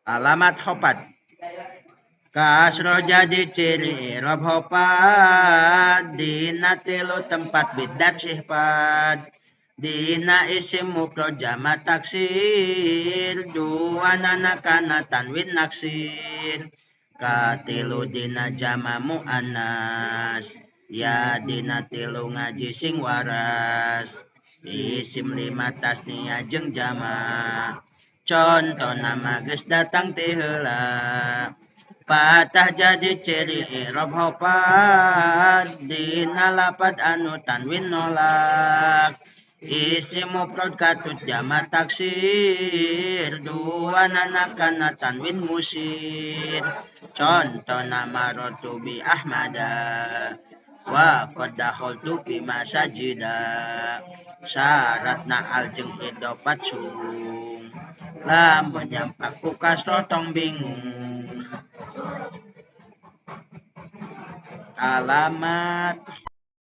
Alamat hopat. Kasro jadi ciri i'rab hopat. Dina tilu tempat bidat sifat. Dina isim mufrad jama taksir. Dua nana kana tanwin naksir. Katilu dina jama muannas. Ya dina tilu ngaji sing waras. Isim lima tasniya jeung jama. Contoh nama geus datang ti heula. Patah jadi ciri i'rab hopat. Dina lapad anu tanwin nolak. Isim mufrad katut jama taksir. Dua nana kana tanwin musir. Contoh nama rotu bi ahmada. Wa qad dakhaltu fi masajida. Syaratna al jeung idofat suhung. Lamun nyampak ku kasro tong bingung. Alamat